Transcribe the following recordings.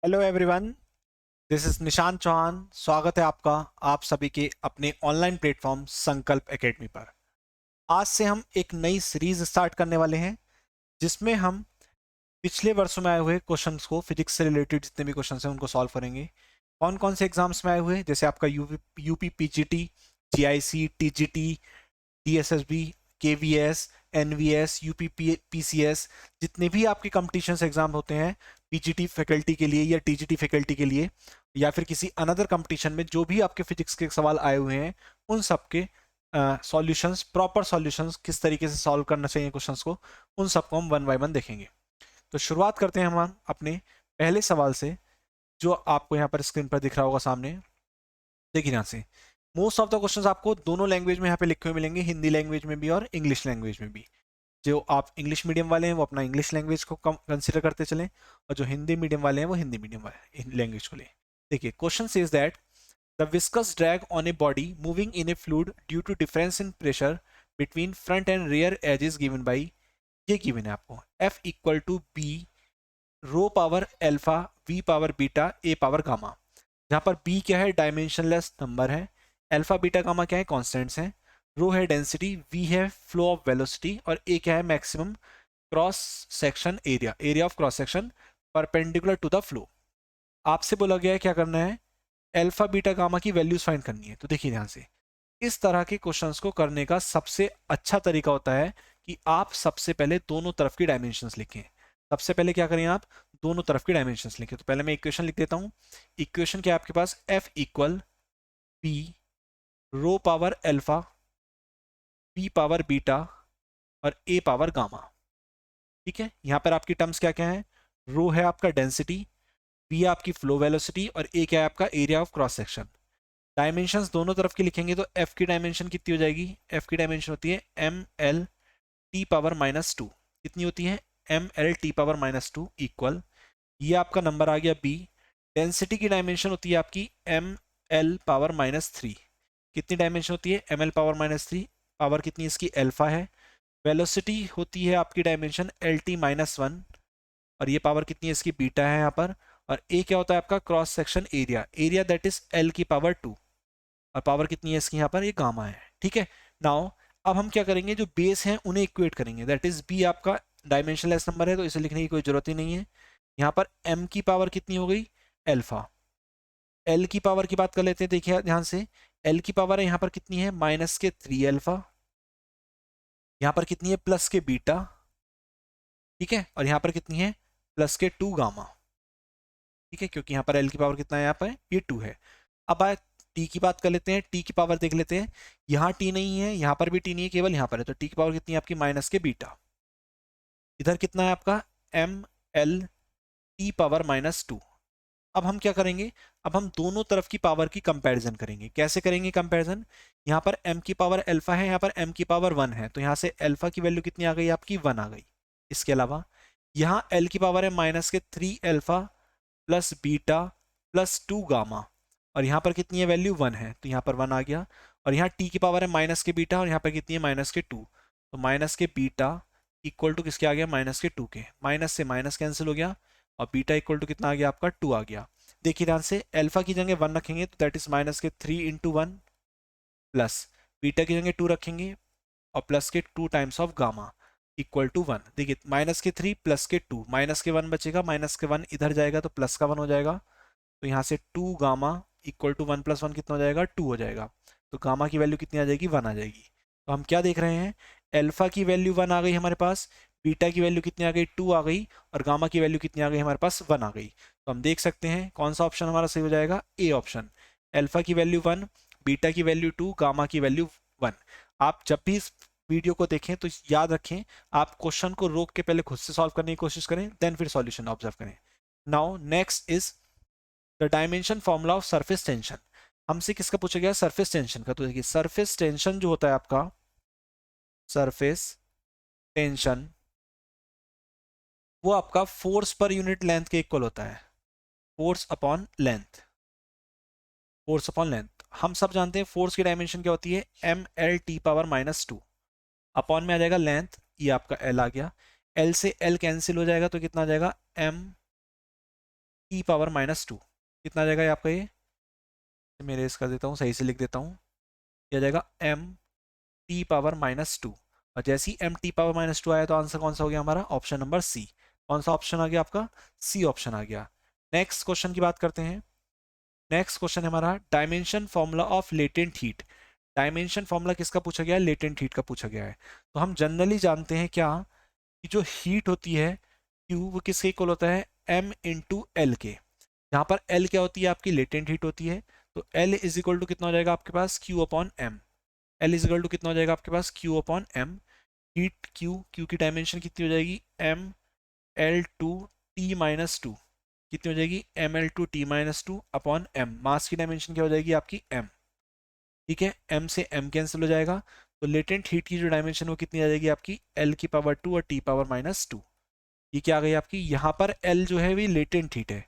Hello everyone, this is Nishant Chauhan. स्वागत है आपका आप सभी के अपने ऑनलाइन प्लेटफॉर्म संकल्प एकेडमी पर। आज से हम एक नई सीरीज स्टार्ट करने वाले हैं जिसमें हम पिछले वर्षों में आए हुए क्वेश्चंस को, फिजिक्स से रिलेटेड जितने भी क्वेश्चंस हैं उनको सॉल्व करेंगे। कौन कौन से एग्जाम्स में आए हुए हैं, जैसे आपका UP PGT, GIC, TGT, DSSB, KVS, NVS, UP PCS, जितने भी आपके कंपटीशन एग्जाम होते हैं पीजीटी फैकल्टी के लिए या टीजीटी फैकल्टी के लिए या फिर किसी अनदर कंपटीशन में, जो भी आपके फिजिक्स के सवाल आए हुए हैं उन सब के सॉल्यूशंस, प्रॉपर सॉल्यूशंस, किस तरीके से सॉल्व करना चाहिए क्वेश्चंस को, उन सबको हम वन बाय वन देखेंगे। तो शुरुआत करते हैं हम अपने पहले सवाल से, जो आपको यहाँ पर स्क्रीन पर दिख रहा होगा सामने। देखिए यहाँ से मोस्ट ऑफ द क्वेश्चंस आपको दोनों लैंग्वेज में यहाँ पे लिखे हुए मिलेंगे, हिंदी लैंग्वेज में भी और इंग्लिश लैंग्वेज में भी। जो आप इंग्लिश मीडियम वाले हैं वो अपना इंग्लिश लैंग्वेज को कंसिडर करते चलें, और जो हिंदी मीडियम वाले हैं वो हिंदी मीडियम वाले लैंग्वेज को लें। देखिए question says that the viscous drag on a body moving in a fluid due to difference in pressure between front and rear edges given by, ये गिवन है आपको, F equal to B rho power alpha V power beta A power gamma. जहां पर B क्या है, dimensionless number है, alpha beta gamma क्या है, कॉन्स्टेंट्स हैं, रो है डेंसिटी, वी है फ्लो ऑफ वेलोसिटी, और ए क्या है, maximum cross section area, area of cross section perpendicular to the flow. आपसे बोला गया है क्या करना है, अल्फा बीटा गामा की वैल्यूज फाइंड करनी है। तो देखिए ध्यान से, इस तरह के क्वेश्चंस को करने का सबसे अच्छा तरीका होता है कि आप सबसे पहले दोनों तरफ की डायमेंशंस लिखें। सबसे पहले क्या करें, आप दोनों तरफ की डायमेंशंस लिखें। तो पहले मैं इक्वेशन लिख देता हूं। इक्वेशन क्या है आपके पास, F equal P rho power alpha P power beta और ए पावर गामा। ठीक है, यहां पर आपकी टर्म्स क्या क्या है, रो है आपका डेंसिटी, पी है आपकी फ्लो वेलोसिटी, और ए क्या है आपका area of cross section. Dimensions दोनों तरफ की लिखेंगे तो एफ की डायमेंशन कितनी हो जाएगी, एफ की डायमेंशन होती है M L T power minus two. कितनी होती है, M L T power minus two equal, ये आपका नंबर आ गया बी। डेंसिटी की डायमेंशन होती है आपकी M L power minus three. कितनी डायमेंशन होती है, M L power minus three, power कितनी इसकी एल्फा है। वेलोसिटी होती है आपकी dimension L T minus one, और ये पावर कितनी है इसकी बीटा है यहाँ पर। और ए क्या होता है आपका, cross section area, area that is L की पावर टू, और पावर कितनी है इसकी यहाँ पर, ये गामा है। ठीक है, नाउ अब हम क्या करेंगे, जो बेस हैं उन्हें इक्वेट करेंगे, दैट इज बी आपका डायमेंशनलेस नंबर है तो इसे लिखने की कोई जरूरत ही नहीं है। यहाँ पर m की पावर कितनी हो गई, एल्फा। l की पावर की बात कर लेते हैं, देखिए ध्यान से, l की पावर है यहाँ पर कितनी है, माइनस के 3 अल्फा, यहाँ पर कितनी है प्लस के बीटा, ठीक है, और यहाँ पर कितनी है प्लस के 2 गामा। ठीक है, क्योंकि यहाँ पर l की पावर कितना है, यहाँ पर ये 2 है। अब आए t की बात कर लेते हैं, t की पावर देख लेते हैं, यहाँ t नहीं है, यहाँ पर भी t नहीं है, केवल यहाँ पर है, तो t की पावर कितनी है आपकी, माइनस के बीटा। इधर कितना है आपका, m l t power minus to. अब हम क्या करेंगे, अब हम दोनों तरफ की पावर की कंपैरिजन करेंगे। कैसे करेंगे कंपैरिजन, यहाँ पर m की पावर अल्फा है, यहाँ पर m की पावर 1 है, तो यहाँ से अल्फा की वैल्यू कितनी आ गई आपकी, 1 आ गई। इसके अलावा यहाँ l की पावर है माइनस के 3 alpha plus beta plus 2 gamma, और यहाँ पर कितनी है वैल्यू 1 है, तो यहाँ पर 1 आ गया। और यहाँ t की पावर है माइनस के बीटा, और यहाँ पर कितनी है माइनस के 2, तो माइनस के बीटा इक्वल टू किसके आ गया, माइनस के 2 के, माइनस से माइनस कैंसिल हो गया, और बीटा इक्वल टू कितना आ गया आपका, 2 आ गया। देखिए ध्यान से, अल्फा की जगह 1 रखेंगे तो दैट इज माइनस के 3 इंटू वन, प्लस बीटा की जगह 2 रखेंगे और प्लस के 2 times of gamma equal to 1। देखिए माइनस के 3 प्लस के 2, माइनस के 1 बचेगा, माइनस के 1 इधर जाएगा तो प्लस का 1 हो जाएगा, तो यहाँ से 2 गामा इक्वल टू 1 प्लस 1 कितना हो जाएगा, 2 हो जाएगा। तो गामा की वैल्यू कितनी आ जाएगी, 1 आ जाएगी। तो हम क्या देख रहे हैं, अल्फा की वैल्यू 1 आ गई हमारे पास, बीटा की वैल्यू कितनी आ गई, 2 आ गई, और गामा की वैल्यू कितनी आ गई हमारे पास, 1 आ गई। तो हम देख सकते हैं कौन सा ऑप्शन हमारा सही हो जाएगा, ए ऑप्शन। अल्फा की वैल्यू 1, बीटा की वैल्यू 2, गामा की वैल्यू 1। आप जब भी इस वीडियो को देखें तो याद रखें, आप क्वेश्चन को रोक के पहले खुद से सॉल्व करने की कोशिश करें, देन फिर सॉल्यूशन ऑब्जर्व करें। Now next is the dimension formula of surface tension. हमसे किसका पूछा गया, सरफेस टेंशन का। तो देखिए सरफेस टेंशन जो होता है आपका, सरफेस टेंशन वो आपका फोर्स पर यूनिट लेंथ के इक्वल होता है, force upon length, force upon length. हम सब जानते हैं फोर्स की डायमेंशन क्या होती है, M L T power minus two, upon में आ जाएगा लेंथ, ये आपका एल आ गया, एल से एल कैंसिल हो जाएगा तो कितना आ जाएगा, एम टी पावर -2। कितना आ जाएगा ये आपका, ये मैं रेस कर देता हूँ, सही से लिख देता हूँ। ये आ जाएगा एम टी पावर -2। और जैसे ही एम टी पावर -2 आया तो आंसर कौन सा हो गया हमारा, ऑप्शन नंबर सी। कौन सा ऑप्शन आ गया आपका, सी ऑप्शन आ गया। नेक्स्ट क्वेश्चन की बात करते हैं। नेक्स्ट क्वेश्चन है हमारा dimension formula of latent heat. Dimension formula किसका पूछा गया है, लेटेंट हीट का पूछा गया है। तो हम जनरली जानते हैं क्या, कि जो हीट होती है Q, वो किसके इक्वल होता है, M इंटू एल के। यहाँ पर L क्या होती है, आपकी लेटेंट हीट होती है। तो L इज इक्वल टू कितना हो जाएगा आपके पास, Q upon M। L is equal to कितना हो जाएगा आपके पास, Q upon M। Heat Q की डायमेंशन कितनी हो जाएगी, ML2T-2। कितनी हो जाएगी, ML2T-2 अपॉन M। मास की डायमेंशन क्या हो जाएगी आपकी, M। ठीक है, M से M कैंसिल हो जाएगा। तो लेटेंट हीट की जो डायमेंशन वो कितनी आ जाएगी आपकी, L⁻² और T⁻²। ये क्या आ गई आपकी, यहाँ पर L जो है वो लेटेंट हीट है।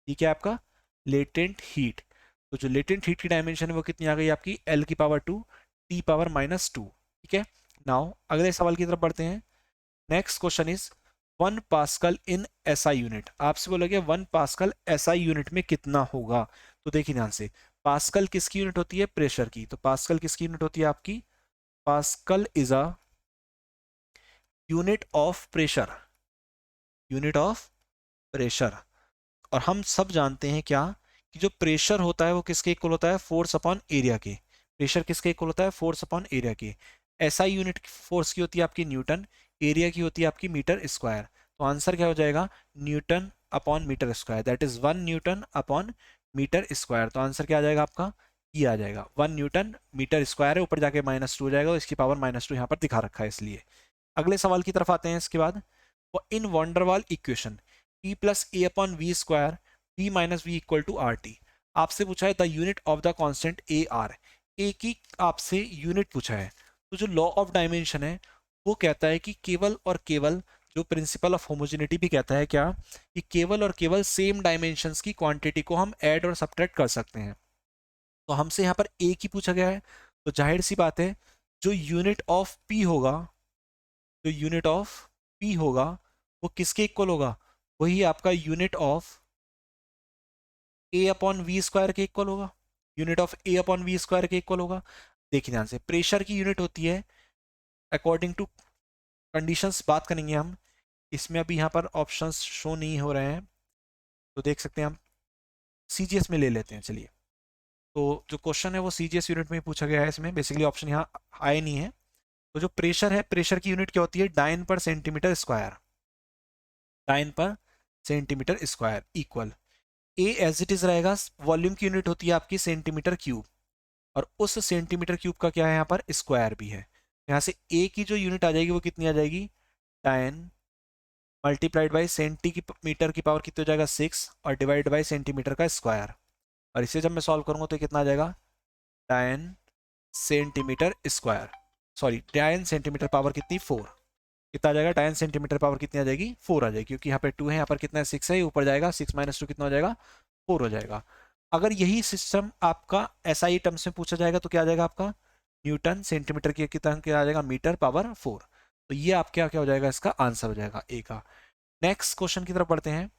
ठीक है, आपका लेटेंट हीट। तो जो लेटेंट हीट की डायमेंशन है वो कितनी आ गई आपकी, L⁻², T⁻²। ठीक है, नाउ अगले सवाल की तरफ बढ़ते हैं। Next question is 1 pascal in SI unit. आपसे बोला गया 1 पास्कल एसआई यूनिट में कितना होगा। तो देखिए ध्यान से, पास्कल किसकी यूनिट होती है, प्रेशर की। तो पास्कल किसकी यूनिट होती है आपकी, pascal is a unit of pressure. Unit of pressure. और हम सब जानते हैं क्या, कि जो प्रेशर होता है वो किसके इक्वल होता है, फोर्स अपॉन एरिया के। प्रेशर किसके इक्वल होता है, फोर्स अपॉन एरिया के। एसआई यूनिट फोर्स की होती है आपकी न्यूटन, एरिया की होती है आपकी मीटर स्क्वायर। तो आंसर क्या हो जाएगा, newton upon metre square, that is 1 newton upon metre square. तो आंसर क्या आ जाएगा आपका, ये आ जाएगा 1 न्यूटन मीटर स्क्वायर है, ऊपर जाके -2 हो जाएगा, इसकी पावर -2 यहाँ पर दिखा रखा है इसलिए। अगले सवाल की तरफ आते हैं इसके बाद। In van der Waals equation P plus A upon V square P minus V equal to R T. आपसे पूछा है the unit of the constant a R. A की आपसे यूनिट पूछा है। तो जो लॉ ऑफ डायमेंशन है वो कहता है कि केवल और केवल, जो प्रिंसिपल ऑफ होमोजेनिटी भी कहता है क्या, कि केवल और केवल सेम डायमेंशंस की क्वांटिटी को हम ऐड और सब्ट्रैक्ट कर सकते हैं। तो हमसे यहाँ पर ए की पूछा गया है, तो जाहिर सी बात है जो यूनिट ऑफ पी होगा, जो यूनिट ऑफ पी होगा वो किसके इक्वल होगा, वही आपका unit of A upon V square के इक्वल होगा। Unit of A upon V square के इक्वल होगा। देखिए ध्यान से, प्रेशर की यूनिट होती है अकॉर्डिंग टू कंडीशंस, बात करेंगे हम। इसमें अभी यहाँ पर ऑप्शंस शो नहीं हो रहे हैं, तो देख सकते हैं हम सीजीएस में ले लेते हैं, चलिए। तो जो क्वेश्चन है वो सीजीएस यूनिट में ही पूछा गया है, इसमें बेसिकली ऑप्शन यहाँ आए नहीं है। तो जो प्रेशर है, प्रेशर की यूनिट क्या होती है, डाइन पर सेंटीमीटर स्क्वायर। डाइन पर centimetre square equal A as it is रहेगा। वॉल्यूम की यूनिट होती है आपकी सेंटीमीटर क्यूब, और उस सेंटीमीटर क्यूब का क्या है यहाँ पर, स्क्वायर भी है। यहाँ से ए की जो यूनिट आ जाएगी वो कितनी आ जाएगी, 10 मल्टीप्लाइड बाई सेंटी की मीटर की पावर कितनी हो जाएगा, 6, और डिवाइड बाई सेंटीमीटर का स्क्वायर। और इसे जब मैं सॉल्व करूंगा तो कितना आ जाएगा, 10 centimetre square, sorry 10 centimetre power कितनी, 4। कितना आ जाएगा, 10 सेंटीमीटर पावर कितनी आ जाएगी, 4 आ जाएगी, क्योंकि यहाँ पे 2 है, यहाँ पर कितना है, 6 है, ऊपर जाएगा 6 - 2 कितना हो जाएगा, 4 हो जाएगा। अगर यही सिस्टम आपका एसआई टर्म्स में पूछा जाएगा तो क्या आ जाएगा आपका, न्यूटन सेंटीमीटर की कितना क्या आ जाएगा, मीटर पावर 4। तो ये आपका क्या हो जाएगा, इसका आंसर हो जाएगा ए का। नेक्स्ट क्वेश्चन की तरफ बढ़ते हैं।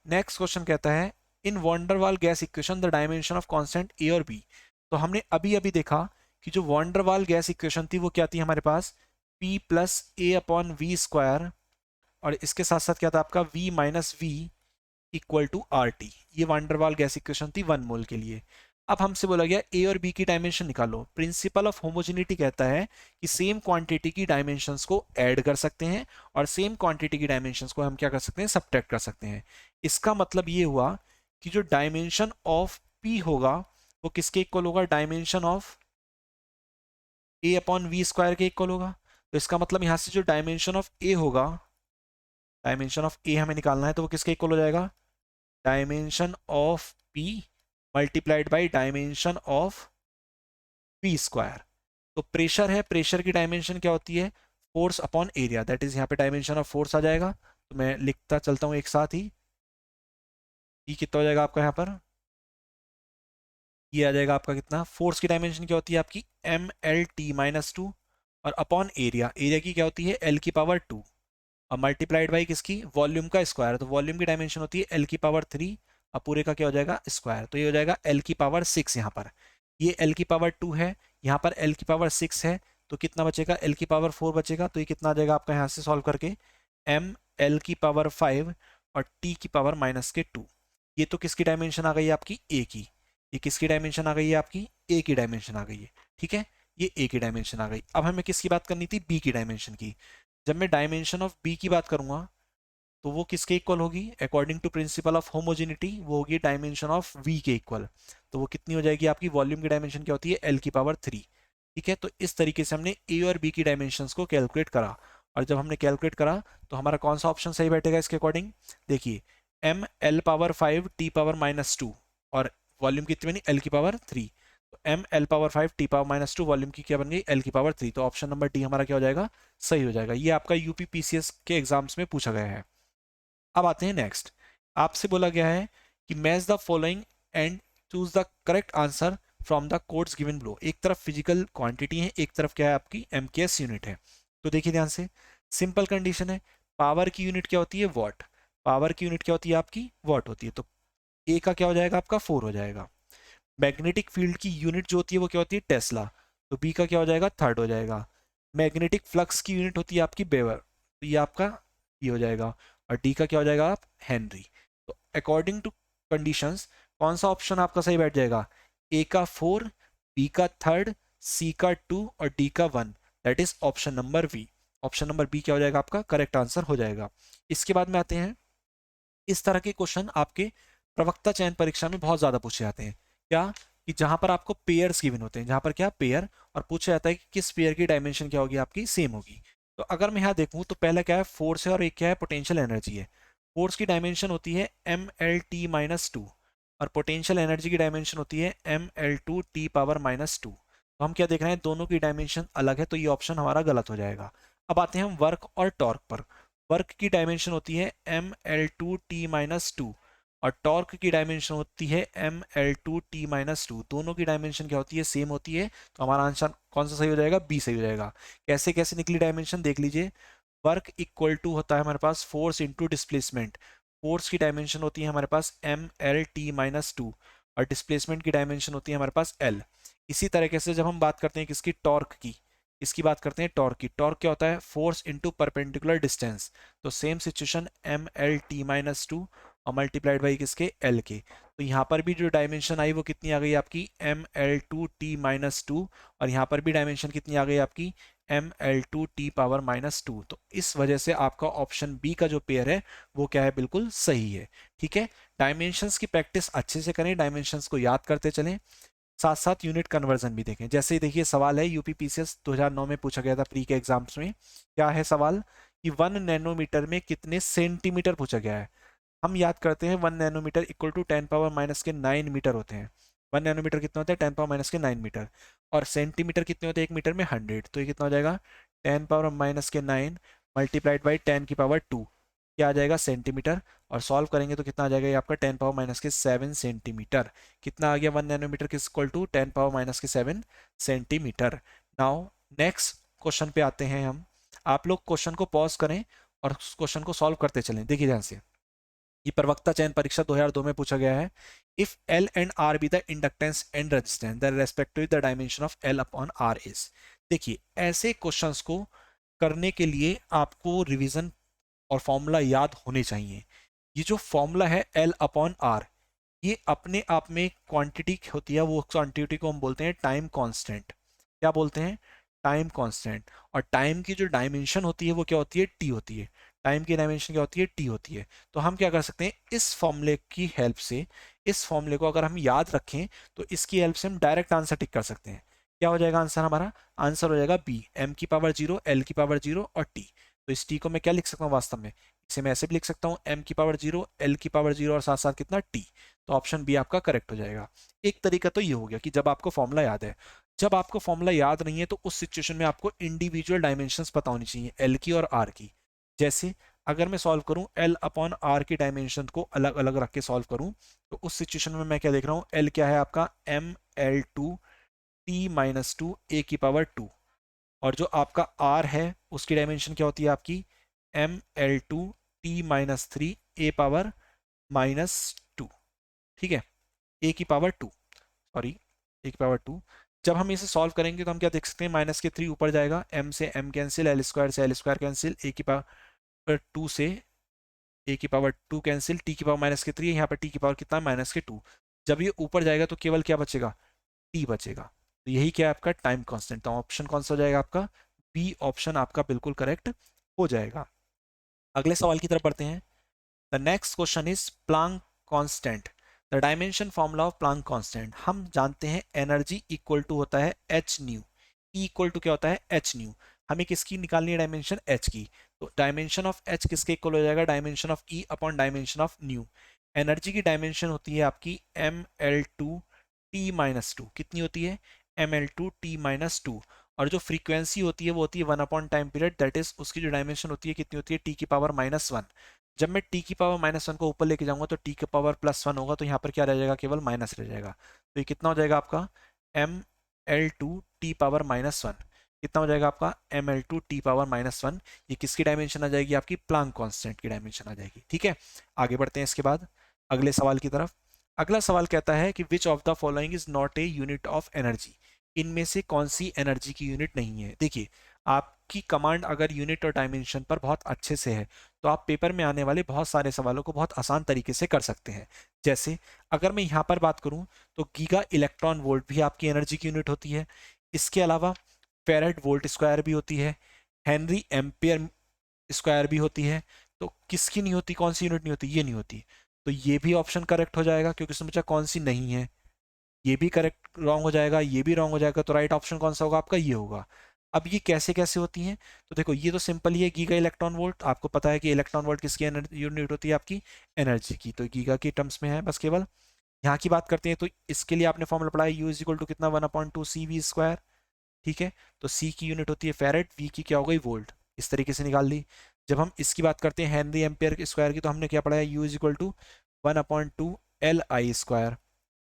नेक्स्ट क्वेश्चन कहता है in van der Waals gas equation the dimension of constant a और बी। तो हमने अभी अभी देखा कि जो वॉन्डरवाल गैस इक्वेशन थी वो क्या थी हमारे पास, P प्लस ए अपॉन वी स्क्वायर, और इसके साथ साथ क्या था आपका V minus V equal to R T. ये वॉन्डरवाल गैस इक्वेशन थी 1 मोल के लिए। अब हमसे बोला गया ए और बी की डायमेंशन निकालो। प्रिंसिपल ऑफ होमोजेनिटी कहता है कि सेम क्वांटिटी की डायमेंशंस को ऐड कर सकते हैं, और सेम क्वांटिटी की डायमेंशंस को हम क्या कर सकते हैं, सब्ट्रैक्ट कर सकते हैं। इसका मतलब ये हुआ कि जो डायमेंशन ऑफ पी होगा वो किसके इक्वल होगा, dimension of A upon V square के इक्वल होगा। तो इसका मतलब यहां से जो डायमेंशन ऑफ ए होगा, डायमेंशन ऑफ ए हमें निकालना है, तो वो किसके इक्वल हो जाएगा, dimension of P multiplied by dimension of P square. तो प्रेशर है, प्रेशर की डायमेंशन क्या होती है, force upon area, that is यहाँ पे डायमेंशन ऑफ फोर्स आ जाएगा। तो मैं लिखता चलता हूँ एक साथ ही, ये कितना हो जाएगा आपका यहाँ पर, ये आ जाएगा आपका कितना, फोर्स की डायमेंशन क्या होती है आपकी, ML T-2, और अपॉन एरिया, एरिया की क्या होती है, L⁻², और मल्टीप्लाइड बाई किसकी, वॉल्यूम का स्क्वायर। तो वॉल्यूम की डायमेंशन होती है L⁻3 और पूरे का क्या हो जाएगा स्क्वायर, तो ये हो जाएगा एल की पावर 6 यहाँ पर, ये एल की पावर 2 है, यहाँ पर एल की पावर 6 है, तो कितना बचेगा एल की पावर 4 बचेगा, तो ये कितना आ जाएगा आपका यहाँ से सॉल्व करके एम एल की पावर 5 और टी की पावर -2। ये तो किसकी डायमेंशन आ गई है आपकी ए की, ये किसकी डायमेंशन आ गई है आपकी ए की डायमेंशन आ गई है, ठीक है, ये ए की डायमेंशन आ गई। अब हमें किसकी बात करनी थी, बी की डायमेंशन की। जब मैं डायमेंशन ऑफ बी की बात करूंगा तो वो किसके इक्वल होगी, according to principle of homogeneity वो होगी डायमेंशन ऑफ वी के इक्वल। तो वो कितनी हो जाएगी आपकी, वॉल्यूम की डायमेंशन क्या होती है एल की पावर 3, ठीक है। तो इस तरीके से हमने ए और बी की डायमेंशंस को कैलकुलेट करा, और जब हमने कैलकुलेट करा तो हमारा कौन सा ऑप्शन सही बैठेगा इसके अकॉर्डिंग, देखिए M L power 5 T power -2 और वॉल्यूम कितनी बनी एल की पावर 3, तो M L power 5 T power -2 volume की क्या बन गई एल की पावर 3, तो ऑप्शन नंबर डी हमारा क्या हो जाएगा, सही हो जाएगा। ये आपका यूपी पीसीएस के एग्जाम्स में पूछा गया है। अब आते हैं नेक्स्ट, आपसे बोला गया है कि match the following and choose the correct answer from the codes given below. एक तरफ फिजिकल क्वांटिटी है, एक तरफ क्या है आपकी एमकेएस यूनिट है। तो देखिए ध्यान से, सिंपल कंडीशन है, पावर की यूनिट क्या होती है वॉट, पावर की यूनिट क्या होती है आपकी वॉट होती है, तो ए का क्या हो जाएगा आपका 4 हो जाएगा। मैग्नेटिक फील्ड की यूनिट जो होती है वो क्या होती है टेस्ला, तो बी का क्या हो जाएगा थर्ड हो जाएगा। मैग्नेटिक फ्लक्स की यूनिट होती है आपकी बेवर, तो ये आपका ये हो जाएगा, और डी का क्या हो जाएगा आप हेनरी। तो अकॉर्डिंग टू कंडीशंस कौन सा ऑप्शन आपका सही बैठ जाएगा, ए का 4, बी का थर्ड, सी का 2 और डी का 1, that is option number B. Option number B क्या हो जाएगा आपका करेक्ट आंसर हो जाएगा। इसके बाद में आते हैं, इस तरह के क्वेश्चन आपके प्रवक्ता चयन परीक्षा में बहुत ज्यादा पूछे जाते हैं, क्या कि जहां पर आपको पेयर्स गिवन होते हैं, जहां पर क्या पेयर, और पूछा जाता है कि किस पेयर की डायमेंशन क्या होगी आपकी सेम होगी। तो अगर मैं यहाँ देखूं तो पहला क्या है फोर्स है और एक क्या है पोटेंशियल एनर्जी है। फोर्स की डायमेंशन होती है mlt-2 और पोटेंशियल एनर्जी की डायमेंशन होती है ml2t⁻²। तो हम क्या देख रहे हैं दोनों की डायमेंशन अलग है, तो ये ऑप्शन हमारा गलत हो जाएगा। अब आते हैं हम वर्क और टॉर्क पर। वर्क की डायमेंशन होती है ml2t-2 और टॉर्क की डायमेंशन होती है ml2t-2, दोनों की डायमेंशन क्या होती है सेम होती है, तो हमारा आंसर कौन सा सही हो जाएगा बी सही हो जाएगा। कैसे कैसे निकली डायमेंशन देख लीजिए, वर्क इक्वल टू होता है हमारे पास फोर्स इंटू डिस्प्लेसमेंट, फोर्स की डायमेंशन होती है हमारे पास mlt-2 और डिस्प्लेसमेंट की डायमेंशन होती है हमारे पास l। इसी तरीके से जब हम बात करते हैं किसकी टॉर्क की, इसकी बात करते हैं टॉर्क की, टॉर्क क्या होता है फोर्स इंटू परपेंडिकुलर डिस्टेंस, तो सेम सिचुएशन mlt-2 और मल्टीप्लाइड बाई किसके एल के। तो यहाँ पर भी जो डायमेंशन आई वो कितनी आ गई आपकी ml2t-2 और यहाँ पर भी डायमेंशन कितनी आ गई आपकी ml2t⁻²। तो इस वजह से आपका ऑप्शन बी का जो पेयर है वो क्या है बिल्कुल सही है, ठीक है। डायमेंशंस की प्रैक्टिस अच्छे से करें, डायमेंशंस को याद करते चलें, साथ साथ यूनिट कन्वर्जन भी देखें। जैसे ही देखिए सवाल है यूपी पीसीएस 2009 में पूछा गया था प्री के एग्जाम्स में, क्या है सवाल कि 1 नैनोमीटर में कितने सेंटीमीटर पूछा गया है। हम याद करते हैं 1 नैनोमीटर इक्वल टू 10⁻⁹ मीटर होते हैं। 1 नैनोमीटर कितना होता है 10⁻⁹ मीटर, और सेंटीमीटर कितने होते हैं एक मीटर में 100, तो ये कितना हो जाएगा 10⁻⁹ मल्टीप्लाइड बाई 10⁻², क्या आ जाएगा सेंटीमीटर, और सॉल्व करेंगे तो कितना आ जाएगा ये आपका 10⁻⁷ सेंटीमीटर। कितना आ गया 1 नैनोमीटर किस equal to 10⁻⁷ centimetre. Now next question पे आते हैं हम, आप लोग क्वेश्चन को पॉज करें और क्वेश्चन को सॉल्व करते चलें। देखिए ध्यान से, ये प्रवक्ता चयन परीक्षा 2002 में पूछा गया है, if L and R be the inductance and resistance the respective the dimension of L upon R is. देखिए ऐसे क्वेश्चंस को करने के लिए आपको रिवीजन और फॉर्मूला याद होने चाहिए। ये जो फॉर्मूला है L अपॉन R, ये अपने आप में क्वांटिटी होती है, वो क्वांटिटी को हम बोलते हैं टाइम कांस्टेंट। क्या बोलते हैं टाइम कांस्टेंट, और टाइम की जो डायमेंशन होती है वो क्या होती है टी होती है, टाइम की डायमेंशन क्या होती है टी होती है। तो हम क्या कर सकते हैं इस फॉर्मूले की हेल्प से, इस फॉर्मूले को अगर हम याद रखें तो इसकी हेल्प से हम डायरेक्ट आंसर टिक कर सकते हैं। क्या हो जाएगा आंसर हमारा, आंसर हो जाएगा बी m⁻0 l⁻0 और t। तो इस t को मैं क्या लिख सकता हूँ वास्तव में, इसे मैं ऐसे भी लिख सकता हूँ m⁻0 l⁻0 और साथ साथ कितना t। तो ऑप्शन बी आपका करेक्ट हो जाएगा। एक तरीका तो ये हो गया कि जब आपको फॉर्मूला याद है, जब आपको फॉर्मूला याद नहीं है तो उस सिचुएशन में आपको इंडिविजुअल डायमेंशंस पता होनी चाहिए एल की और आर की। जैसे अगर मैं सॉल्व करूं एल अपॉन आर की डायमेंशन को अलग अलग रख के सॉल्व करूं, तो उस सिचुएशन में मैं क्या देख रहा हूं एल क्या है आपका ml2t-2 a⁻², और जो आपका आर है उसकी डायमेंशन क्या होती है आपकी ml2t-3 a⁻²। ठीक है, ए की पावर 2, सॉरी ए की पावर 2। जब हम इसे सॉल्व करेंगे तो हम क्या देख सकते हैं, माइनस के 3 ऊपर जाएगा, एम से एम कैंसिल, एल स्क्वायर से एल स्क्वायर कैंसिल, ए की पावर 2 से ए की पावर 2 कैंसिल, टी की पावर माइनस के 3, यहाँ पर टी की पावर कितना, माइनस के 2। जब ये ऊपर जाएगा तो केवल क्या बचेगा, टी बचेगा। तो यही क्या है आपका टाइम कांस्टेंट। तो ऑप्शन कौन सा हो जाएगा आपका, बी ऑप्शन आपका बिल्कुल करेक्ट हो जाएगा। अगले सवाल की तरफ बढ़ते हैं। The next question is Planck constant. The dimension formula of Planck constant. हम जानते हैं एनर्जी इक्वल टू होता है H nu. E equal to क्या होता है, एच न्यू। हमें किसकी निकालनी है, डायमेंशन एच की। तो डायमेंशन ऑफ एच किसके इक्वल हो जाएगा, dimension of E upon dimension of nu. Energy की डायमेंशन होती है आपकी M L two T minus two. कितनी होती है, M L two T minus two. और जो फ्रीक्वेंसी होती है वो होती है 1 upon time period, that is उसकी जो डायमेंशन होती है कितनी होती है, टी की पावर -1। जब मैं टी की पावर -1 को ऊपर लेके जाऊंगा तो टी की पावर +1 होगा, तो यहाँ पर क्या रह जाएगा, केवल माइनस रह जाएगा। तो ये कितना हो जाएगा आपका, M L two T power -1। कितना हो जाएगा आपका, M L two T power -1। ये किसकी डायमेंशन आ जाएगी, आपकी प्लांक कांस्टेंट की डायमेंशन आ जाएगी। ठीक है, आगे बढ़ते हैं इसके बाद अगले सवाल की तरफ। अगला सवाल कहता है कि which of the following is not a unit of energy. इनमें से कौन सी एनर्जी की यूनिट नहीं है। देखिए, आपकी कमांड अगर यूनिट और डायमेंशन पर बहुत अच्छे से है तो आप पेपर में आने वाले बहुत सारे सवालों को बहुत आसान तरीके से कर सकते हैं। जैसे अगर मैं यहाँ पर बात करूँ तो गीगा इलेक्ट्रॉन वोल्ट भी आपकी एनर्जी की यूनिट होती है। इसके अलावा फेरेड वोल्ट स्क्वायर भी होती है, हेनरी एम्पियर स्क्वायर भी होती है। तो किसकी नहीं होती, कौन सी यूनिट नहीं होती, ये नहीं होती। तो ये भी ऑप्शन करेक्ट हो जाएगा, क्योंकि उसमें बचा कौन सी नहीं है। ये भी करेक्ट रॉन्ग हो जाएगा, ये भी रॉन्ग हो जाएगा। तो राइट ऑप्शन कौन सा होगा आपका, ये होगा। अब ये कैसे कैसे होती हैं, तो देखो ये तो सिंपल ही है, गीगा इलेक्ट्रॉन वोल्ट। आपको पता है कि इलेक्ट्रॉन वोल्ट किसकी यूनिट होती है, आपकी एनर्जी की। तो गीगा की टर्म्स में है बस केवल। यहाँ की बात करते हैं तो इसके लिए आपने फॉर्मूला पढ़ा है, यू इज इक्वल टू कितना, 1/2 सी वी स्क्वायर। ठीक है, तो सी की यूनिट होती है फेरेड, वी की क्या हो गई, वोल्ट। इस तरीके से निकाल ली। जब हम इसकी बात करते हैं हेनरी एम्पियर स्क्वायर की, तो हमने क्या पढ़ा है, U is equal to 1/2 L I square.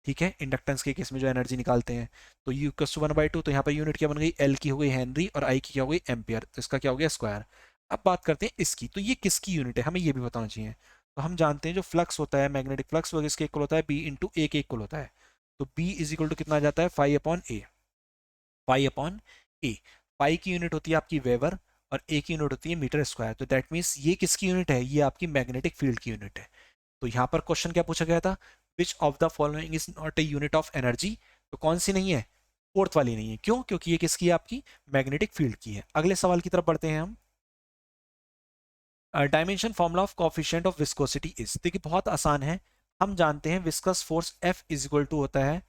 ठीक है, इंडक्टेंस के केस में जो एनर्जी निकालते हैं। तो यू इक्वल टू 1/2, तो यहाँ पर यूनिट क्या बन गई, एल की हो गई हेनरी और आई की क्या हो गई, एम्पियर। तो इसका क्या हो गया, स्क्वायर। अब बात करते हैं इसकी, तो ये किसकी यूनिट है, हमें ये भी बताना चाहिए। तो हम जानते हैं जो फ्लक्स होता है, मैग्नेटिक फ्लक्स, वो किसके इक्वल होता है, बी इंटू ए के इक्वल होता है। तो बी इज इक्वल टू कितना आ जाता है, 5/A। 5/A। पाई की यूनिट होती है आपकी वेबर और ए की यूनिट होती है मीटर स्क्वायर। तो दैट मीन्स ये किसकी यूनिट है, ये आपकी मैग्नेटिक फील्ड की यूनिट है। तो यहाँ पर क्वेश्चन क्या पूछा गया था, which of the following is not a unit of energy. तो कौन सी नहीं है, फोर्थ वाली नहीं है। क्यों, क्योंकि ये किसकी है, आपकी मैग्नेटिक फील्ड की है। अगले सवाल की तरफ बढ़ते हैं हम। Dimension formula of coefficient of viscosity is. देखिए बहुत आसान है, हम जानते हैं viscous force F is equal to होता है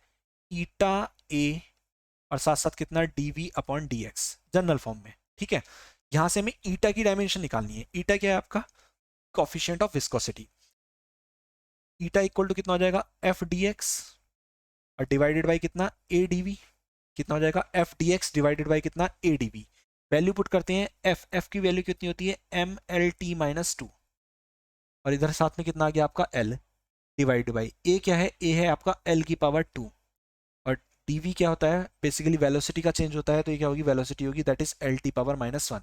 ईटा ए और साथ साथ कितना, dv अपॉन dx, जनरल फॉर्म में। ठीक है, यहां से हमें ईटा की डायमेंशन निकालनी है। ईटा क्या है आपका, coefficient of viscosity. Eta equal to कितना हो जाएगा, एफ डी एक्स और डिवाइडेड बाई कितना, ए डी वी। कितना हो जाएगा, F d x divided by कितना, A d v. Value put करते हैं, एफ की वैल्यू कितनी होती है, M L T minus two. और इधर साथ में कितना आ गया आपका, एल डिवाइड बाई ए। क्या है, ए है आपका एल की पावर 2। और dv क्या होता है, बेसिकली वेलोसिटी का चेंज होता है। तो ये क्या होगी, वेलोसिटी होगी, that is L T power -1।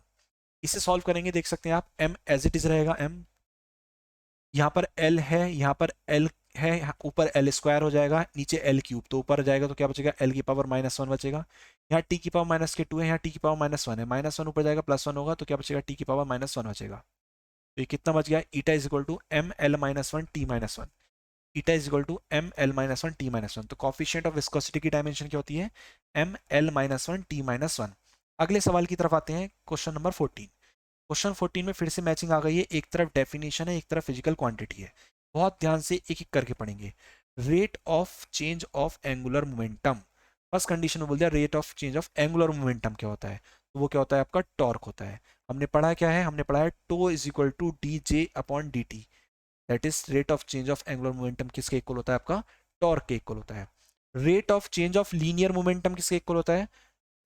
इसे सॉल्व करेंगे, देख सकते हैं आप, m एज इट इज रहेगा m। यहाँ पर l है, यहाँ पर l है, ऊपर एल स्क्वायर हो जाएगा, नीचे एल क्यूब। तो ऊपर जाएगा तो क्या बचेगा, एल की पावर -1 बचेगा। यहाँ टी की पावर -2 है, यहाँ टी की पावर -1 है, -1 ऊपर जाएगा, +1 होगा, तो क्या बचेगा, टी की पावर -1 बचेगा। तो ये कितना बच गया, eta is equal to M L -1 T -1। Eta is equal to M L -1 T -1। तो कॉफिशिएंट ऑफ विस्कोसिटी की डायमेंशन क्या होती है, एम एल -1 टी -1। अगले सवाल की तरफ आते हैं, क्वेश्चन नंबर 14। क्वेश्चन 14 में फिर से मैचिंग आ गई है, एक तरफ डेफिनेशन है, एक तरफ फिजिकल क्वांटिटी है। बहुत ध्यान से एक एक करके पढ़ेंगे। Rate of change of angular momentum. First condition में बोल दिया rate of change of angular momentum क्या होता है, तो वो क्या होता है आपका, टॉर्क होता है। हमने पढ़ा क्या है, हमने पढ़ा है tau is equal to D J upon D T. That is rate of change of angular momentum किसके इक्वल होता है, आपका टॉर्क के इक्वल होता है। Rate of change of linear momentum किसके इक्वल होता है,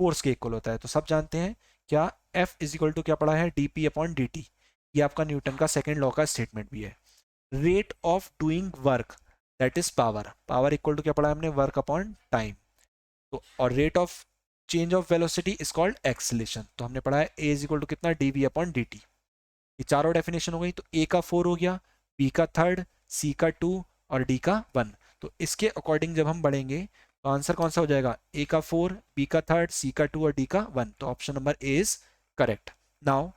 फोर्स के इक्वल होता है। तो सब जानते हैं क्या, F इज इक्वल टू क्या पढ़ा है, dp अपॉन dt। ये आपका न्यूटन का सेकंड लॉ का स्टेटमेंट भी है। Rate of doing work that is power. Power equal to क्या पढ़ा है हमने, वर्क अपॉन टाइम। तो और rate of change of velocity is called acceleration. तो हमने पढ़ा है a इज इक्वल टू कितना, dv अपॉन dt। ये चारों डेफिनेशन हो गई। तो a का 4 हो गया, b का 3rd, c का 2 और d का 1। तो इसके अकॉर्डिंग जब हम बढ़ेंगे तो आंसर कौन सा हो जाएगा, ए का 4, बी का 3, सी का 2 और डी का 1। तो option number A is correct. Now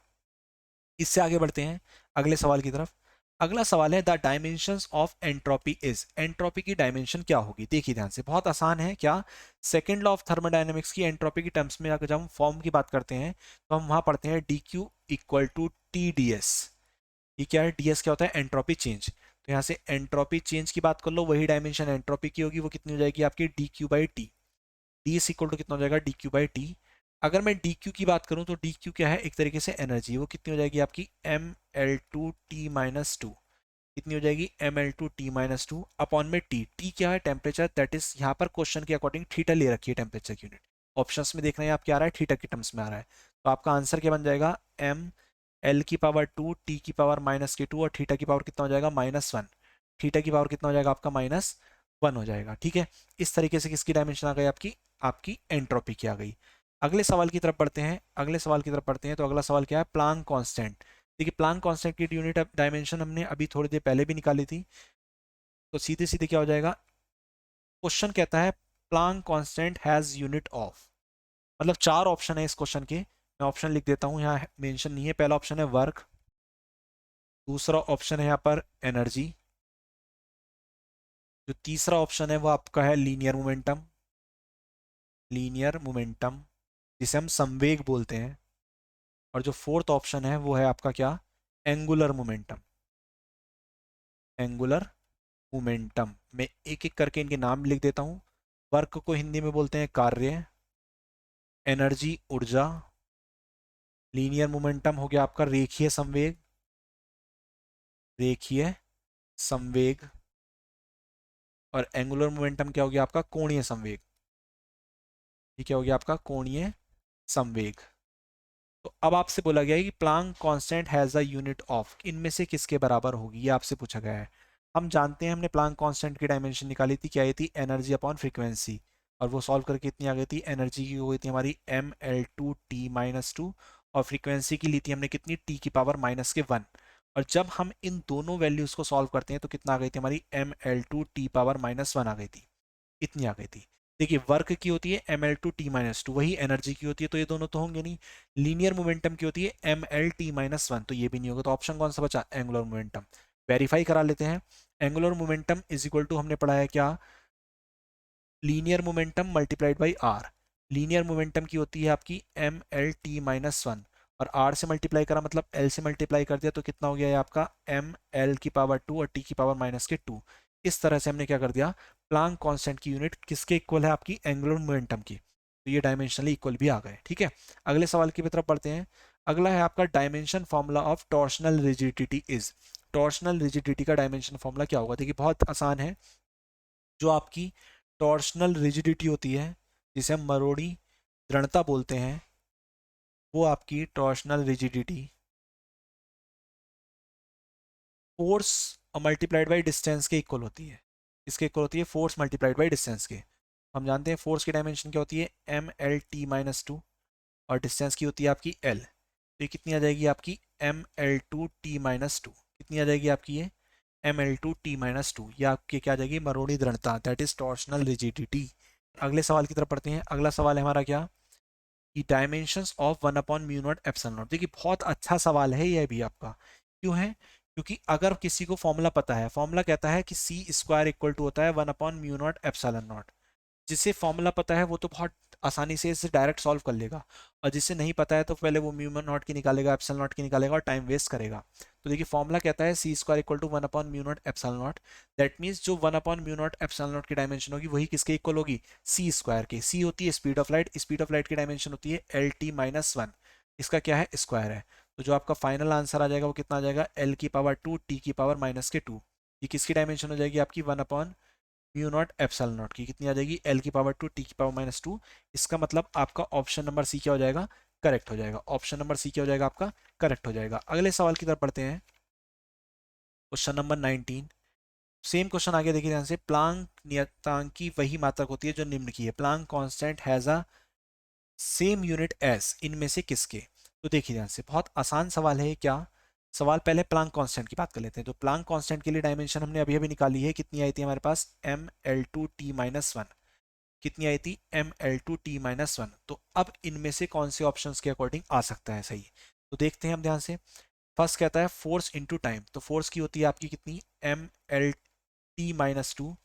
इससे आगे बढ़ते हैं अगले सवाल की तरफ। अगला सवाल है the dimensions of entropy is. Entropy की डायमेंशन क्या होगी, देखिए ध्यान से, बहुत आसान है। क्या, सेकंड लॉ ऑफ थर्मोडायनेमिक्स की एंट्रोपी की टर्म्स में अगर जब हम फॉर्म की बात करते हैं तो हम वहां पढ़ते हैं D Q equal to T D S. ये क्या है, डी एस क्या होता है, एंट्रोपी चेंज। तो यहाँ से एंट्रोपी चेंज की बात कर लो, वही डायमेंशन एंट्रोपी की होगी, वो कितनी हो जाएगी आपकी D Q by T. D is equal to कितना हो जाएगा, डी क्यू बाई टी। अगर मैं डी क्यू की बात करूं तो डी क्यू क्या है, एक तरीके से एनर्जी, वो कितनी हो जाएगी आपकी M L two T minus two. कितनी हो जाएगी, M L two T minus two upon में टी। टी क्या है, टेम्परेचर, दैट इज यहाँ पर क्वेश्चन के अकॉर्डिंग थीटा ले रखी है टेम्परेचर की यूनिट। ऑप्शंस में देख रहे हैं आप क्या आ रहा है, थीटा की टर्म्स में आ रहा है। तो आपका आंसर क्या बन जाएगा, एम एल की पावर 2 टी की पावर माइनस के 2 और थीटा की पावर कितना हो जाएगा, -1। थीटा की पावर कितना हो जाएगा आपका, -1 हो जाएगा। ठीक है, इस तरीके से किसकी डायमेंशन आ गई आपकी, आपकी एंट्रोपी की आ गई। अगले सवाल की तरफ पढ़ते हैं, अगले सवाल की तरफ पढ़ते हैं। तो अगला सवाल क्या है, प्लांक कांस्टेंट। देखिए प्लांक कांस्टेंट की यूनिट डायमेंशन हमने अभी थोड़ी देर पहले भी निकाली थी। तो सीधे सीधे क्या हो जाएगा, क्वेश्चन कहता है Planck constant has unit of, मतलब 4 ऑप्शन है इस क्वेश्चन के। मैं ऑप्शन लिख देता हूँ, यहाँ मेंशन नहीं है। पहला ऑप्शन है वर्क, दूसरा ऑप्शन है यहाँ पर एनर्जी, जो तीसरा ऑप्शन है वो आपका है लीनियर मोमेंटम, लीनियर मोमेंटम जिसे हम संवेग बोलते हैं, और जो फोर्थ ऑप्शन है वो है आपका क्या, एंगुलर मोमेंटम, एंगुलर मोमेंटम। मैं एक एक करके इनके नाम लिख देता हूँ। वर्क को हिंदी में बोलते हैं कार्य, एनर्जी ऊर्जा, लीनियर मोमेंटम हो गया आपका रेखीय संवेग, रेखीय संवेग, और एंगुलर मोमेंटम क्या हो गया आपका, कोणीय संवेग। ये क्या हो गया आपका, कोणीय संवेग। तो अब आपसे बोला गया है कि Planck constant has a unit of, इनमें से किसके बराबर होगी, ये आपसे पूछा गया है। हम जानते हैं, हमने प्लांक कांस्टेंट की डायमेंशन निकाली थी, क्या आई थी, एनर्जी अपॉन फ्रीक्वेंसी। और वो सॉल्व करके इतनी आ गई थी, एनर्जी की हो गई थी हमारी M L two T minus two, और फ्रीक्वेंसी की ली थी हमने कितनी, टी की पावर माइनस के 1। और जब हम इन दोनों वैल्यूज को सॉल्व करते हैं तो कितना आ गई थी हमारी, M L two T power -1 आ गई थी, इतनी आ गई थी। देखिए वर्क की होती है M L two T minus two, वही एनर्जी की होती है, तो ये दोनों तो होंगे नहीं। लीनियर मोमेंटम की होती है एम एल टी -1, तो ये भी नहीं होगा। तो ऑप्शन कौन सा बचा, एंगुलर मोमेंटम। वेरीफाई करा लेते हैं। Angular momentum is equal to, हमने पढ़ा है क्या, linear momentum multiplied by R. Linear momentum की होती है आपकी एम एल टी -1, और आर से मल्टीप्लाई करा मतलब एल से मल्टीप्लाई कर दिया, तो कितना हो गया है आपका, एम एल की पावर 2 और टी की पावर -2। इस तरह से हमने क्या कर दिया, प्लांक कांस्टेंट की यूनिट किसके इक्वल है, आपकी एंगुलर मोमेंटम की। तो ये डायमेंशनली इक्वल भी आ गए। ठीक है, अगले सवाल की तरफ पढ़ते हैं। अगला है आपका dimension formula of torsional rigidity is. Torsional rigidity का डायमेंशन फॉर्मूला क्या होगा, देखिए बहुत आसान है। जो आपकी टॉर्शनल रिजिडिटी होती है, जिसे हम मरोड़ी दृढ़ता बोलते हैं, वो आपकी torsional rigidity force multiplied by distance के इक्वल होती है। इसके इक्वल होती है फोर्स मल्टीप्लाइड बाई डिस्टेंस के। हम जानते हैं फोर्स की डायमेंशन क्या होती है, एम एल टी -2, और डिस्टेंस की होती है आपकी एल। तो ये कितनी आ जाएगी आपकी, एम एल टू टी -2। कितनी आ जाएगी आपकी ये, एम एल टू टी -2। ये आपकी क्या आ जाएगी, मरोड़ी दृढ़ता, दैट इज टॉर्शनल रिजिडिटी। अगले सवाल की तरफ पढ़ते हैं। अगला सवाल है हमारा क्या, कि डायमेंशंस ऑफ 1/μ0 एप्सिलॉन नॉट। देखिए बहुत अच्छा सवाल है ये भी आपका। क्यों है, क्योंकि अगर किसी को फॉर्मूला पता है, फॉर्मूला कहता है कि सी स्क्वायर इक्वल टू होता है 1/μ0 एप्सिलॉन नॉट। जिसे फॉर्मूला पता है वो तो बहुत आसानी से इसे डायरेक्ट सॉल्व कर लेगा, और जिसे नहीं पता है तो पहले वो म्यू नॉट की निकालेगा, एप्सिलॉन नॉट की निकालेगा, और टाइम वेस्ट करेगा। तो देखिए फॉर्मूला कहता है C square equal to 1/μ0 epsilon naught. That means जो 1/μ0 एप्सिलॉन नॉट की डायमेंशन होगी वही किसके इक्वल होगी, सी स्क्वायर के। सी होती है speed of light, speed of light की डायमेंशन होती है एल टी -1, इसका क्या है, स्क्वायर है। तो जो आपका फाइनल आंसर आ जाएगा वो कितना आ जाएगा, एल की पावर 2 टी की पावर -2। ये किसकी डायमेंशन हो जाएगी आपकी, 1/μ0 एप्सिलॉन नॉट की। कितनी आ जाएगी, एल की पावर 2 टी की पावर -2। इसका मतलब आपका ऑप्शन नंबर सी क्या हो जाएगा, करेक्ट हो जाएगा। ऑप्शन नंबर सी क्या हो जाएगा आपका, करेक्ट हो जाएगा। अगले सवाल की तरफ पढ़ते हैं, क्वेश्चन नंबर 19। सेम क्वेश्चन आगे देखिए ध्यान से। प्लांक नियतांक की वही मात्रक होती है जो निम्न की है, Planck constant has a same unit S, इनमें से किसके। तो देखिए ध्यान से, बहुत आसान सवाल है ये। क्या, सवाल पहले प्लांक कांस्टेंट की बात कर लेते हैं। तो प्लांक कांस्टेंट के लिए डायमेंशन हमने अभी अभी निकाली है, कितनी आई थी हमारे पास, ml2t-1। कितनी आई थी, ml2t-1। तो अब इनमें से कौन से ऑप्शंस के अकॉर्डिंग आ सकता है सही, तो देखते हैं हम ध्यान से। फर्स्ट कहता है फोर्स इनटू टाइम, तो फोर्स की होती है आपकी कितनी, mlt-2,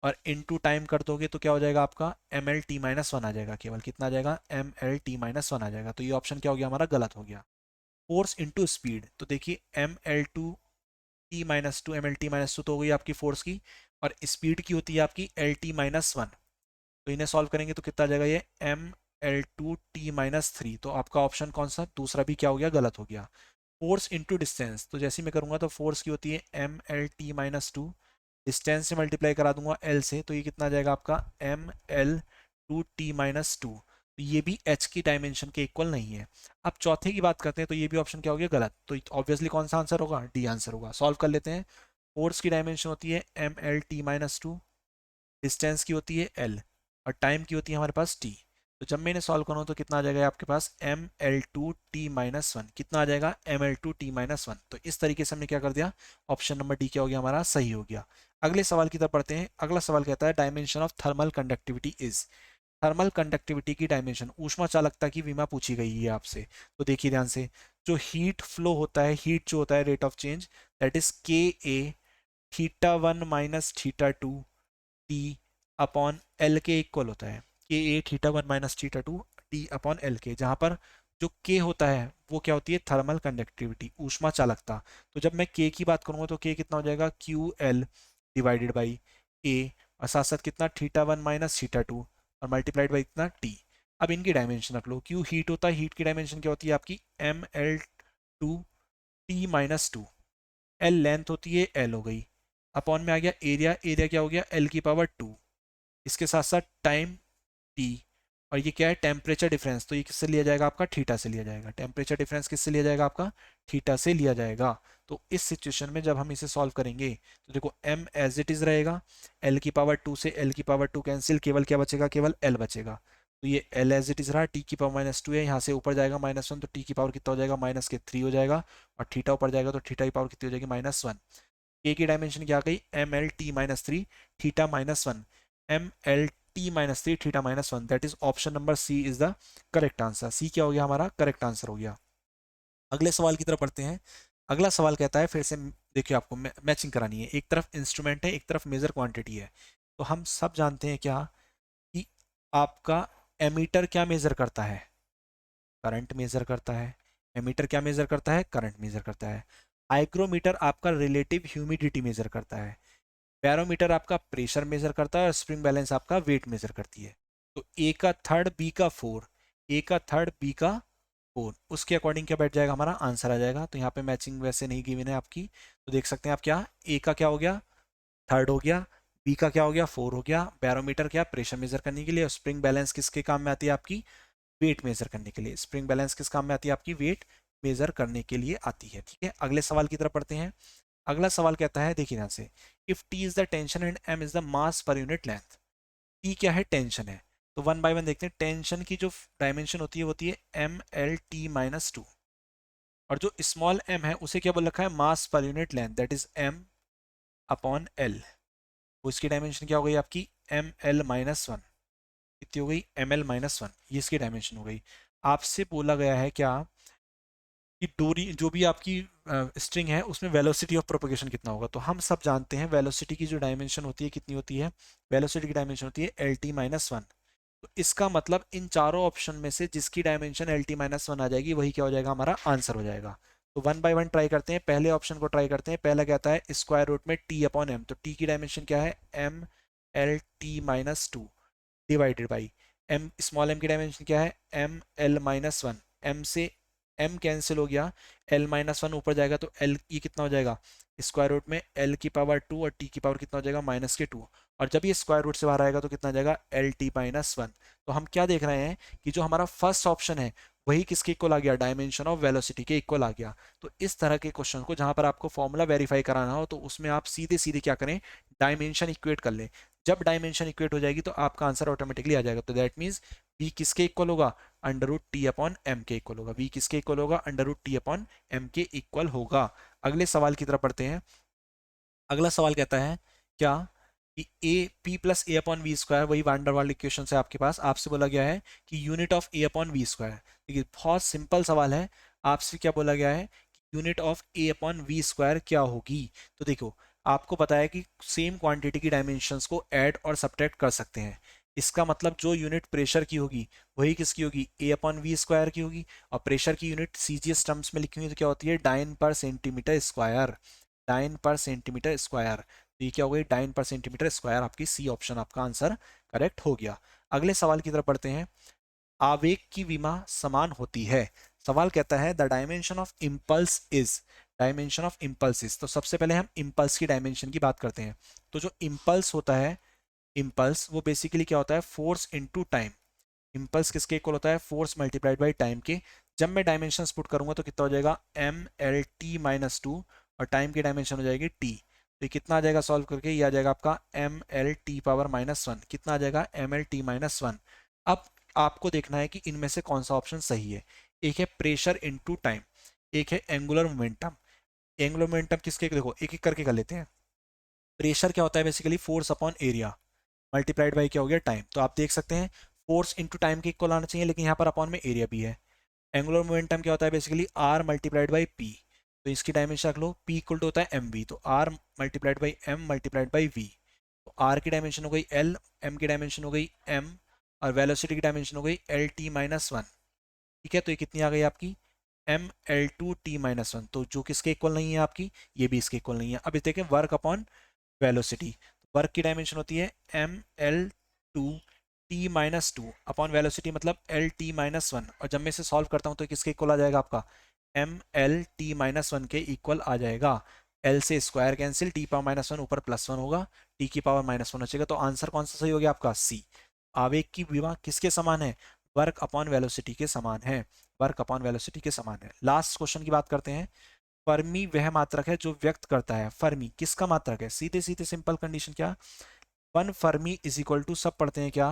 और इनटू टाइम कर दोगे तो क्या हो जाएगा आपका, mlt-1 आ जाएगा, केवल कितना आ जाएगा, mlt-1 आ जाएगा। तो ये ऑप्शन क्या हो गया हमारा, गलत हो गया। फोर्स इनटू स्पीड, तो देखिए ml2t-2, mlt-2 तो हो गई आपकी फोर्स की, और स्पीड की होती है आपकी lt-1। तो इन्हें सॉल्व करेंगे तो कितना आ जाएगा ये, ml2t-3। तो आपका ऑप्शन कौन सा, दूसरा भी क्या हो गया, गलत हो गया। फोर्स इनटू डिस्टेंस, तो जैसे मैं करूंगा तो फोर्स की होती है mlt-2, डिस्टेंस से मल्टीप्लाई करा दूंगा l से, तो ये कितना आ जाएगा आपका, ml2t-2। तो ये भी h की डायमेंशन के इक्वल नहीं है। अब चौथे की बात करते हैं, तो ये भी ऑप्शन क्या हो गया, गलत। तो ऑब्वियसली कौन सा आंसर होगा, डी आंसर होगा। सॉल्व कर लेते हैं। फोर्स की डायमेंशन होती है mlt-2, डिस्टेंस की होती है l, और टाइम की होती है हमारे पास t। तो जब मैं इन्हें सॉल्व करूँ तो कितना आ जाएगा आपके पास, ml2t-1। कितना आ जाएगा, ml2t-1। तो इस तरीके से हमने क्या कर दिया, ऑप्शन नंबर डी क्या हो गया हमारा, सही हो गया। अगले सवाल की तरफ पढ़ते हैं। अगला सवाल कहता है dimension of thermal conductivity is. Thermal conductivity की डायमेंशन, ऊष्मा चालकता की विमा पूछी गई है आपसे। तो देखिए ध्यान से, जो हीट फ्लो होता है, हीट जो होता है, rate of change, that is K A theta 1 minus theta 2 T upon L के इक्वल होता है। K A theta 1 minus theta 2 T upon L के, जहां पर जो के होता है वो क्या होती है, थर्मल कंडक्टिविटी, ऊष्मा चालकता। तो जब मैं के की बात करूंगा तो के कितना हो जाएगा, क्यू एल डिवाइडेड बाई ए, और साथ साथ कितना, थीटा 1 माइनस थीटा 2, और मल्टीप्लाइड बाई कितना, टी। अब इनकी डायमेंशन रख लो। क्यू हीट होता है, हीट की डायमेंशन क्या होती है आपकी, ml2t-2। एल लेंथ होती है, एल हो गई, अपॉन में आ गया एरिया, एरिया क्या हो गया, l⁻²। इसके साथ साथ टाइम टी, और ये क्या है, टेम्परेचर डिफरेंस। तो ये किससे लिया जाएगा आपका, थीटा से लिया जाएगा। टेम्परेचर डिफरेंस किससे लिया जाएगा आपका, थीटा से लिया जाएगा। तो इस सिचुएशन में जब हम इसे सॉल्व करेंगे तो देखो m एज इट इज रहेगा, l⁻² से l⁻² कैंसिल, केवल क्या बचेगा, केवल l बचेगा। तो ये l एज इट इज रहा, t⁻², है यहाँ से ऊपर जाएगा -1, तो t की पावर कितना हो जाएगा, -3 हो जाएगा, और थीटा ऊपर जाएगा तो थीटा की पावर कितनी हो जाएगी, -1। k की डायमेंशन क्या आ गई, mlt-3 theta -1, mlt-3 theta -1। That is option number C is the correct answer. C क्या हो गया हमारा, करेक्ट आंसर हो गया। अगले सवाल की तरफ पढ़ते हैं। अगला सवाल कहता है, फिर से देखिए आपको मैचिंग करानी है, एक तरफ इंस्ट्रूमेंट है, एक तरफ मेजर क्वांटिटी है। तो हम सब जानते हैं क्या, कि आपका एमीटर क्या मेजर करता है, करंट मेजर करता है। एमीटर क्या मेजर करता है, करंट मेजर करता है। हाइग्रोमीटर आपका रिलेटिव ह्यूमिडिटी मेजर करता है। बैरोमीटर आपका प्रेशर मेजर करता है, और स्प्रिंग बैलेंस आपका वेट मेजर करती है। तो ए का थर्ड, बी का फोर, ए का थर्ड, बी का फोर, उसके अकॉर्डिंग क्या बैठ जाएगा हमारा आंसर आ जाएगा। तो यहाँ पे मैचिंग वैसे नहीं गिवन है आपकी, तो देख सकते हैं आप, क्या ए का क्या हो गया, थर्ड हो गया, बी का क्या हो गया, फोर हो गया। बैरोमीटर क्या, प्रेशर मेजर करने के लिए, और स्प्रिंग बैलेंस किसके काम में आती है आपकी, वेट मेजर करने के लिए। स्प्रिंग बैलेंस किस काम में आती है आपकी, वेट मेजर करने के लिए आती है। ठीक है, अगले सवाल की तरफ पढ़ते हैं। अगला सवाल कहता है, देखिए ध्यान से, if T is the tension and M is the mass per unit length. T क्या है, टेंशन है। तो वन बाय वन देखते हैं। टेंशन की जो डायमेंशन होती है mlt-2, और जो स्मॉल m है उसे क्या बोल रखा है, mass per unit length, that is m upon l। तो इसकी डायमेंशन क्या हो गई आपकी, ml-1। कितनी हो गई, ml-1, ये इसकी डायमेंशन हो गई। आपसे बोला गया है क्या, कि डोरी जो भी आपकी स्ट्रिंग है उसमें वेलोसिटी ऑफ प्रोपगेशन कितना होगा। तो हम सब जानते हैं वेलोसिटी की जो डायमेंशन होती है कितनी होती है, वेलोसिटी की डायमेंशन होती है lt-1। तो इसका मतलब इन चारों ऑप्शन में से जिसकी डायमेंशन lt-1 आ जाएगी वही क्या हो जाएगा, हमारा आंसर हो जाएगा। तो वन बाय वन ट्राई करते हैं। पहले ऑप्शन को ट्राई करते हैं। पहला कहता है स्क्वायर रूट में t अपॉन m, तो t की डायमेंशन क्या है, mlt-2 divided by m, small m की डायमेंशन क्या है, ml-1। m से m कैंसिल हो गया, l-1 ऊपर जाएगा तो l, ये कितना हो जाएगा, स्क्वायर रूट में l⁻² और t की पावर कितना हो जाएगा, -2। और जब ये स्क्वायर रूट से बाहर आएगा तो कितना जाएगा, lt-1। तो हम क्या देख रहे हैं, कि जो हमारा फर्स्ट ऑप्शन है वही किसके इक्वल आ गया, डायमेंशन ऑफ वेलोसिटी के इक्वल आ गया। तो इस तरह के क्वेश्चन को जहां पर आपको फॉर्मूला वेरीफाई कराना हो तो उसमें आप सीधे सीधे क्या करें, डायमेंशन इक्वेट कर लें। जब डायमेंशन इक्वेट हो जाएगी तो आपका आंसर ऑटोमेटिकली आ जाएगा। तो दैट मीन्स v किसके इक्वल होगा, under root T upon M के इक्वल होगा। v किसके इक्वल होगा, under root T upon M के इक्वल होगा। अगले सवाल की तरफ बढ़ते हैं। अगला सवाल कहता है क्या कि A P plus A upon V square, वही वैंडरवाल इक्वेशन है आपके पास, आपसे बोला गया है कि unit of A upon V square. देखिए बहुत सिंपल सवाल है, आपसे क्या बोला गया है कि unit of A upon V square क्या होगी। तो देखो आपको पता है कि सेम क्वांटिटी की डायमेंशंस को ऐड और सब्ट्रैक्ट कर सकते हैं। इसका मतलब जो यूनिट प्रेशर की होगी वही किसकी होगी, ए अपॉन वी स्क्वायर की होगी। और प्रेशर की यूनिट सीजीएस टर्म्स में लिखी हुई तो क्या होती है, डाइन पर सेंटीमीटर स्क्वायर। डाइन पर सेंटीमीटर स्क्वायर, तो ये क्या हो गई, डाइन पर सेंटीमीटर स्क्वायर। आपकी सी ऑप्शन आपका आंसर करेक्ट हो गया। अगले सवाल की तरफ बढ़ते हैं। आवेग की विमा समान होती है। सवाल कहता है the dimension of impulse is, dimension of impulse is. तो सबसे पहले हम इम्पल्स की डायमेंशन की बात करते हैं। तो जो इम्पल्स होता है, इम्पल्स वो बेसिकली क्या होता है, फोर्स इनटू टाइम। इम्पल्स किसके इक्वल होता है, फोर्स मल्टीप्लाइड बाई टाइम के। जब मैं डायमेंशन पुट करूंगा तो कितना हो जाएगा, M L T minus two, और टाइम की डायमेंशन हो जाएगी टी। तो ये कितना आ जाएगा सॉल्व करके, ये आ जाएगा आपका M L T power minus one. कितना आ जाएगा, M L T minus one. अब आपको देखना है कि इनमें से कौन सा ऑप्शन सही है। एक है प्रेशर इनटू टाइम, एक है एंगुलर मोमेंटम। एंगुलर मोमेंटम किसके, देखो एक एक करके कर लेते हैं। प्रेशर क्या होता है, basically force upon area multiplied by क्या हो गया, टाइम। तो आप देख सकते हैं फोर्स इंटू टाइम के इक्वल आना चाहिए, लेकिन यहाँ पर अपॉन में एरिया भी है। एंगुलर मोमेंटम क्या होता है, basically R multiplied by P. तो इसकी डायमेंशन रख लो, पी इक्वल टू होता है एम वी, तो R multiplied by M multiplied by V. तो आर की डायमेंशन हो गई एल, एम की डायमेंशन हो गई एम, और वेलोसिटी की डायमेंशन हो गई एल टी माइनस वन। ठीक है, तो ये कितनी आ गई आपकी, M L two T minus one. तो जो किसके इक्वल नहीं है आपकी, ये भी इसके इक्वल नहीं है। अब इस देखें वर्क अपॉन वेलोसिटी, वर्क की डायमेंशन होती है M L two T minus two upon velocity मतलब एल टी माइनस वन। और जब मैं इसे सॉल्व करता हूँ तो किसके इक्वल आ जाएगा आपका, M L T minus one के इक्वल आ जाएगा। एल से square cancel, T power minus one ऊपर प्लस वन होगा, टी की पावर माइनस वन बचेगा। तो आंसर कौन सा सही हो गया आपका, सी। आवेग की विमा किसके समान है, वर्क अपॉन वेलोसिटी के समान है। वर्क अपॉन वेलोसिटी के समान है। लास्ट क्वेश्चन की बात करते हैं। फर्मी वह मात्रक है जो व्यक्त करता है, फर्मी किसका मात्रक है, सीधे सीधे सिंपल कंडीशन क्या, one fermi is equal to, सब पढ़ते हैं क्या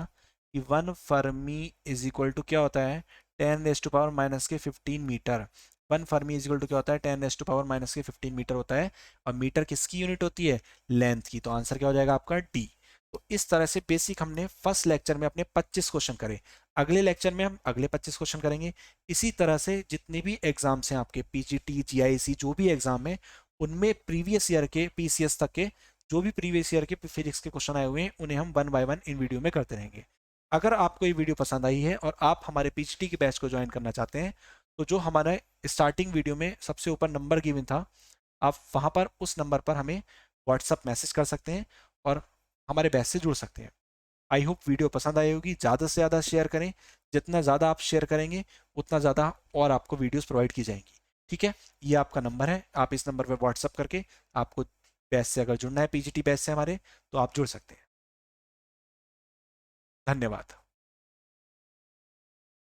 कि one fermi is equal to क्या होता है, 10⁻⁻⁻ के 15 मीटर। One fermi is equal to क्या होता है, 10⁻⁻⁻ के 15 मीटर होता है। और मीटर किसकी यूनिट होती है, लेंथ की। तो आंसर क्या हो जाएगा आपका, डी। तो इस तरह से बेसिक हमने फर्स्ट लेक्चर में अपने 25 क्वेश्चन करे। अगले लेक्चर में हम अगले 25 क्वेश्चन करेंगे। इसी तरह से जितने भी एग्जाम्स हैं आपके पीजीटी जीआईसी जो भी एग्जाम है, उनमें प्रीवियस ईयर के पीसीएस तक के जो भी प्रीवियस ईयर के फिजिक्स के क्वेश्चन आए हुए हैं उन्हें हम one by one in video में करते रहेंगे। अगर आपको ये वीडियो पसंद आई है और आप हमारे पीजीटी के बैच को ज्वाइन करना चाहते हैं, तो जो हमारा स्टार्टिंग वीडियो में सबसे ऊपर नंबर गिवन था, आप वहां पर उस नंबर पर हमें व्हाट्सअप मैसेज कर सकते हैं और हमारे बैच से जुड़ सकते हैं। आई होप वीडियो पसंद आई होगी। ज़्यादा से ज़्यादा शेयर करें, जितना ज़्यादा आप शेयर करेंगे उतना ज़्यादा और आपको वीडियोस प्रोवाइड की जाएंगी। ठीक है, ये आपका नंबर है, आप इस नंबर पर व्हाट्सअप करके आपको बैच से अगर जुड़ना है, पीजीटी बैच से हमारे, तो आप जुड़ सकते हैं। धन्यवाद।